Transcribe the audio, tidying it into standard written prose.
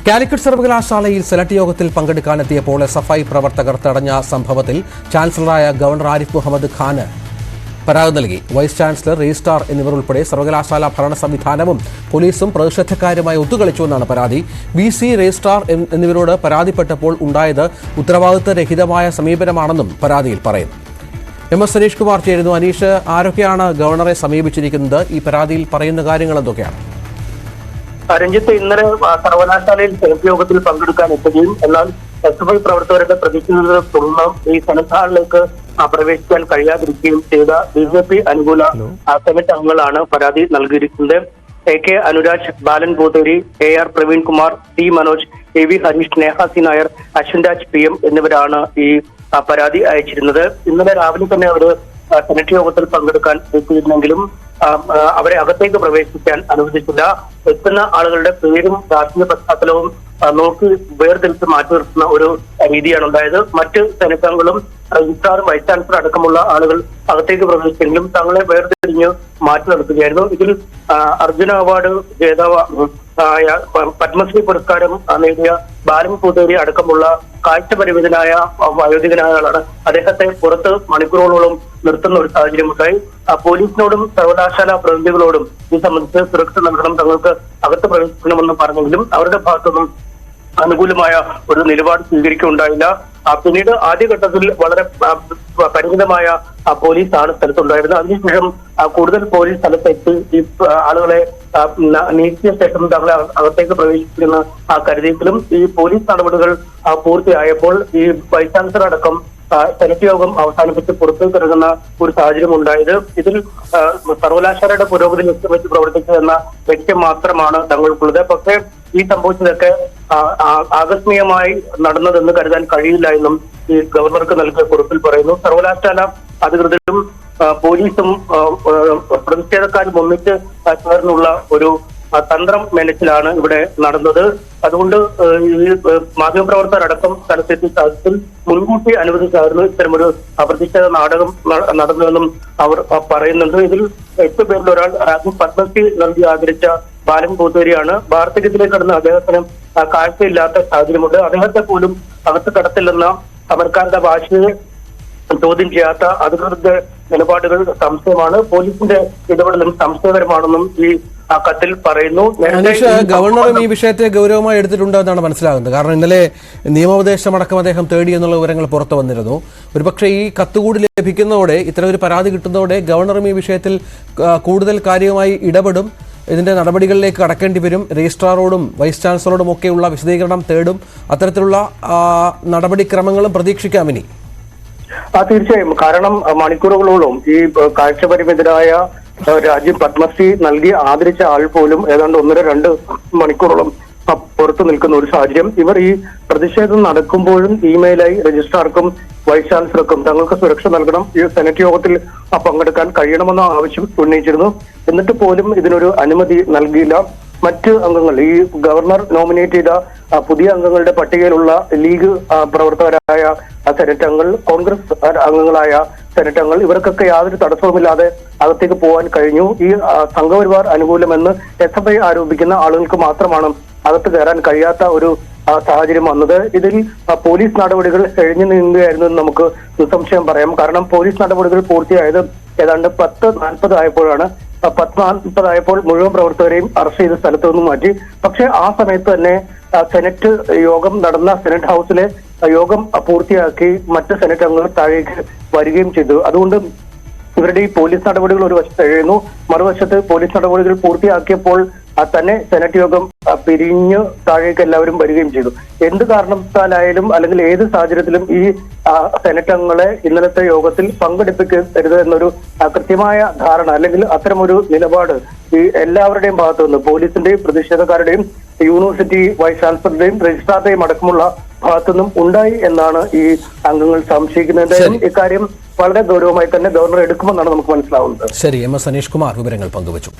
കാലിക്കറ്റ് സർവകലാശാലയിൽ സെലക്ട് യോഗത്തിൽ പങ്കെടുക്കാനെത്തിയപ്പോൾ എസ്എഫ്ഐ പ്രവർത്തകർ തടഞ്ഞ സംഭവത്തിൽ ചാൻസലറായ ഗവർണർ ആരിഫ് മുഹമ്മദ് ഖാന് പരാതി നൽകി. വൈസ് ചാൻസലർ, രജിസ്ട്രാർ എന്നിവർ ഉൾപ്പെടെ സർവകലാശാല ഭരണ സംവിധാനവും പോലീസും പ്രതിഷേധക്കാരുമായി ഒത്തുകളിച്ചുവെന്നാണ് പരാതി. VC, രജിസ്ട്രാർ എന്നിവരോട് പരാതിപ്പെട്ടപ്പോൾ ഉണ്ടായത് ഉത്തരവാദിത്തരഹിതമായ സമീപനമാണെന്നും പരാതിയിൽ പറയുന്നു. MS സനീഷ് കുമാർ ചേരുന്നു. അനീഷ്, ആരൊക്കെയാണ് ഗവർണറെ സമീപിച്ചിരിക്കുന്നത്? ഈ പരാതിയിൽ പറയുന്ന കാര്യങ്ങൾ എന്തൊക്കെയാണ്? രഞ്ജിത്ത്, ഇന്നലെ സർവകലാശാലയിൽ സെനറ്റ് യോഗത്തിൽ പങ്കെടുക്കാൻ എത്തുകയും എന്നാൽ SFI പ്രവർത്തകരുടെ പ്രതിഷേധത്തെ തുടർന്ന് ഈ സെനറ്റ് ഹാളിലേക്ക് പ്രവേശിക്കാൻ കഴിയാതിരിക്കുകയും ചെയ്ത BJP അനുകൂല സെനറ്റ് അംഗങ്ങളാണ് പരാതി നൽകിയിരിക്കുന്നത്. AK Anuraj, Balan Pootheri, AR Praveenkumar, C Manoj, AV Harish, Neha C Nair, Ashwin Raj PM എന്നിവരാണ് ഈ പരാതി അയച്ചിരുന്നത്. ഇന്നലെ രാവിലെ തന്നെ അവർ സെനറ്റ് യോഗത്തിൽ പങ്കെടുക്കാൻ എത്തിയിരുന്നെങ്കിലും അവരെ അകത്തേക്ക് പ്രവേശിക്കാൻ അനുവദിച്ചില്ല. എത്തുന്ന ആളുകളുടെ പേരും രാഷ്ട്രീയ പശ്ചാത്തലവും നോക്കി വേർതിരിച്ച് മാറ്റി നിർത്തുന്ന ഒരു രീതിയാണ് ഉണ്ടായത്. മറ്റ് സെനറ്റ് അംഗങ്ങളും രജിസ്ട്രാറും വൈസ് ചാൻസലർ അടക്കമുള്ള ആളുകൾ അകത്തേക്ക് പ്രവേശിച്ചെങ്കിലും തങ്ങളെ വേർതിരിഞ്ഞ് മാറ്റി നിർത്തുകയായിരുന്നു. ഇതിൽ അർജുന അവാർഡ് ജേതാവ് പത്മശ്രീ പുരസ്കാരം നേടിയ ബാലൻ പൂതേരി അടക്കമുള്ള കാഴ്ച പരിമിതനായ വയോധികനായ ആളാണ്. അദ്ദേഹത്തെ പുറത്ത് മണിക്കൂറുകളോളം നിർത്തുന്ന ഒരു സാഹചര്യമുണ്ടായി. പോലീസിനോടും സർവകലാശാല പ്രതിനിധികളോടും ഈ സംബന്ധിച്ച് സുരക്ഷ നൽകണം, തങ്ങൾക്ക് അകത്ത് പ്രവേശിക്കണമെന്ന് പറഞ്ഞെങ്കിലും അവരുടെ ഭാഗത്തുനിന്നും അനുകൂലമായ ഒരു നിലപാട് സ്വീകരിക്കുകയുണ്ടായില്ല. പിന്നീട് ആദ്യഘട്ടത്തിൽ വളരെ പരിമിതമായ പോലീസാണ് സ്ഥലത്തുണ്ടായിരുന്നത്. അതിനുശേഷം കൂടുതൽ പോലീസ് സ്ഥലത്തെത്തി ഈ ആളുകളെ നീക്കിയ ശേഷം തങ്ങളെ അകത്തേക്ക് പ്രവേശിക്കുന്ന കരുതിയെങ്കിലും ഈ പോലീസ് നടപടികൾ പൂർത്തിയായപ്പോൾ ഈ വൈസ് ചാൻസലർ അടക്കം സെനറ്റ് യോഗം അവസാനിപ്പിച്ച് പുറത്തേക്ക് ഇറങ്ങുന്ന ഒരു സാഹചര്യം ഉണ്ടായത്. ഇതിൽ സർവകലാശാലയുടെ പുരോഗതി ലക്ഷ്യം വെച്ച് പ്രവർത്തിച്ചതെന്ന ലക്ഷ്യം മാത്രമാണ് തങ്ങൾക്കുള്ളത്. പക്ഷേ ഈ സംഭവിച്ചതൊക്കെ ആകസ്മികമായി നടന്നതെന്ന് കരുതാൻ കഴിയില്ല എന്നും ഈ ഗവർണർക്ക് നൽകിയ കുറിപ്പിൽ പറയുന്നു. സർവകലാശാല അധികൃതരും പോലീസും പ്രതിഷേധക്കാരും ഒന്നിച്ച് ചേർന്നുള്ള ഒരു തന്ത്രം മെനച്ചിലാണ് ഇവിടെ നടന്നത്. അതുകൊണ്ട് ഈ മാധ്യമപ്രവർത്തകരടക്കം സ്ഥലത്തെത്തിയ സാഹചര്യത്തിൽ മുൻകൂട്ടി അനുവദിച്ചായിരുന്നു ഇത്തരമൊരു പ്രതിഷേധ നാടകം നടന്നതെന്നും അവർ പറയുന്നുണ്ട്. ഇതിൽ 8 പേരിൽ ഒരാൾ പത്മശ്രീ നൽകി ആദരിച്ച ബാലൻ പൂതേരിയാണ്. വാർദ്ധക്യത്തിലേക്ക് കടന്ന് അദ്ദേഹത്തിന് കാഴ്ചയില്ലാത്ത സാഹചര്യമുണ്ട്. അദ്ദേഹത്തെ പോലും അകത്ത് കടത്തില്ലെന്ന അമർഖാന്റെ ഭാഷയെ ചോദ്യം ചെയ്യാത്ത അധികൃതരുടെ നിലപാടുകൾ സംശയമാണ്. പോലീസിന്റെ ഇടപെടലും സംശയകരമാണെന്നും ഈ കത്തിൽ പറയുന്നു. ഗവർണറും ഈ വിഷയത്തെ ഗൗരവമായി എടുത്തിട്ടുണ്ട് എന്നാണ് മനസ്സിലാകുന്നത്. കാരണം ഇന്നലെ നിയമോപദേശമടക്കം അദ്ദേഹം തേടി എന്നുള്ള വിവരങ്ങൾ പുറത്തു വന്നിരുന്നു. ഒരുപക്ഷെ ഈ കത്തുകൂടി ലഭിക്കുന്നതോടെ, ഇത്തരം ഒരു പരാതി കിട്ടുന്നതോടെ ഗവർണറും ഈ വിഷയത്തിൽ കൂടുതൽ കാര്യമായി ഇടപെടും, ഇതിന്റെ നടപടികളിലേക്ക് കടക്കേണ്ടി വരും. രജിസ്ട്രാറോടും വൈസ് ചാൻസലറോടും ഒക്കെയുള്ള വിശദീകരണം തേടും. അത്തരത്തിലുള്ള നടപടിക്രമങ്ങളും പ്രതീക്ഷിക്കാം ഇനി. തീർച്ചയായും. കാരണം മണിക്കൂറുകളോളം ഈ കാഴ്ചപരിമിതരായ രാജ്യം പത്മശ്രീ നൽകി ആദരിച്ച ആൾ പോലും ഏതാണ്ട് 1.5-2 മണിക്കൂറോളം പുറത്തു നിൽക്കുന്ന ഒരു സാഹചര്യം. ഇവർ ഈ പ്രതിഷേധം നടക്കുമ്പോഴും ഇമെയിലായി രജിസ്ട്രാർക്കും വൈസ് ചാൻസലർക്കും തങ്ങൾക്ക് സുരക്ഷ നൽകണം, ഈ സെനറ്റ് യോഗത്തിൽ പങ്കെടുക്കാൻ കഴിയണമെന്ന ആവശ്യം ഉന്നയിച്ചിരുന്നു. എന്നിട്ട് പോലും ഇതിനൊരു അനുമതി നൽകിയില്ല. മറ്റ് അംഗങ്ങൾ, ഈ ഗവർണർ നോമിനേറ്റ് ചെയ്ത പുതിയ അംഗങ്ങളുടെ പട്ടികയിലുള്ള ലീഗ് പ്രവർത്തകരായ സെനറ്റ് അംഗങ്ങൾ, കോൺഗ്രസ് അംഗങ്ങളായ സെനറ്റ് അംഗങ്ങൾ, ഇവർക്കൊക്കെ യാതൊരു തടസ്സവുമില്ലാതെ അകത്തേക്ക് പോകാൻ കഴിഞ്ഞു. ഈ സംഘപരിവാർ അനുകൂലമെന്ന് SFI ആരോപിക്കുന്ന ആളുകൾക്ക് മാത്രമാണ് അകത്ത് കയറാൻ കഴിയാത്ത ഒരു സാഹചര്യം വന്നത്. ഇതിൽ പോലീസ് നടപടികൾ കഴിഞ്ഞു നീങ്ങുകയായിരുന്നു എന്ന് നമുക്ക് നിസ്സംശയം പറയാം. കാരണം പോലീസ് നടപടികൾ പൂർത്തിയായത് ഏതാണ്ട് 10:40 ആയപ്പോഴാണ്. 10:40 ആയപ്പോൾ മുഴുവൻ പ്രവർത്തകരെയും അറസ്റ്റ് ചെയ്ത സ്ഥലത്തു നിന്നും മാറ്റി. പക്ഷെ ആ സമയത്ത് തന്നെ സെനറ്റ് യോഗം നടന്ന സെനറ്റ് ഹൗസിലെ യോഗം പൂർത്തിയാക്കി മറ്റ് സെനറ്റ് അംഗങ്ങൾ താഴേക്ക് വരികയും ചെയ്തു. അതുകൊണ്ട് ഇവരുടെ ഈ പോലീസ് നടപടികൾ ഒരു വശത്ത് കഴിയുന്നു. മറുവശത്ത് പോലീസ് നടപടികൾ പൂർത്തിയാക്കിയപ്പോൾ തന്നെ സെനറ്റ് യോഗം പിരിഞ്ഞ് താഴേക്ക് എല്ലാവരും വരികയും ചെയ്തു. എന്ത് കാരണത്താലായാലും അല്ലെങ്കിൽ ഏത് സാഹചര്യത്തിലും ഈ സെനറ്റ് അംഗങ്ങളെ ഇന്നലത്തെ യോഗത്തിൽ പങ്കെടുപ്പിക്കരുത് എന്നൊരു കൃത്യമായ ധാരണ അല്ലെങ്കിൽ അത്തരമൊരു നിലപാട് ഈ എല്ലാവരുടെയും ഭാഗത്തു നിന്ന്, പോലീസിന്റെയും പ്രതിഷേധക്കാരുടെയും യൂണിവേഴ്സിറ്റി വൈസ് ചാൻസലറുടെയും രജിസ്ട്രാറുടെയും അടക്കമുള്ള ഭാഗത്തുനിന്നും ഉണ്ടായി എന്നാണ് ഈ അംഗങ്ങൾ സംശയിക്കുന്നത്. ഇക്കാര്യം വളരെ ഗൗരവമായി തന്നെ ഗവർണർ എടുക്കുമെന്നാണ് നമുക്ക് മനസ്സിലാവുന്നത്. ശരി, MS സനീഷ് കുമാർ വിവരങ്ങൾ പങ്കുവച്ചു.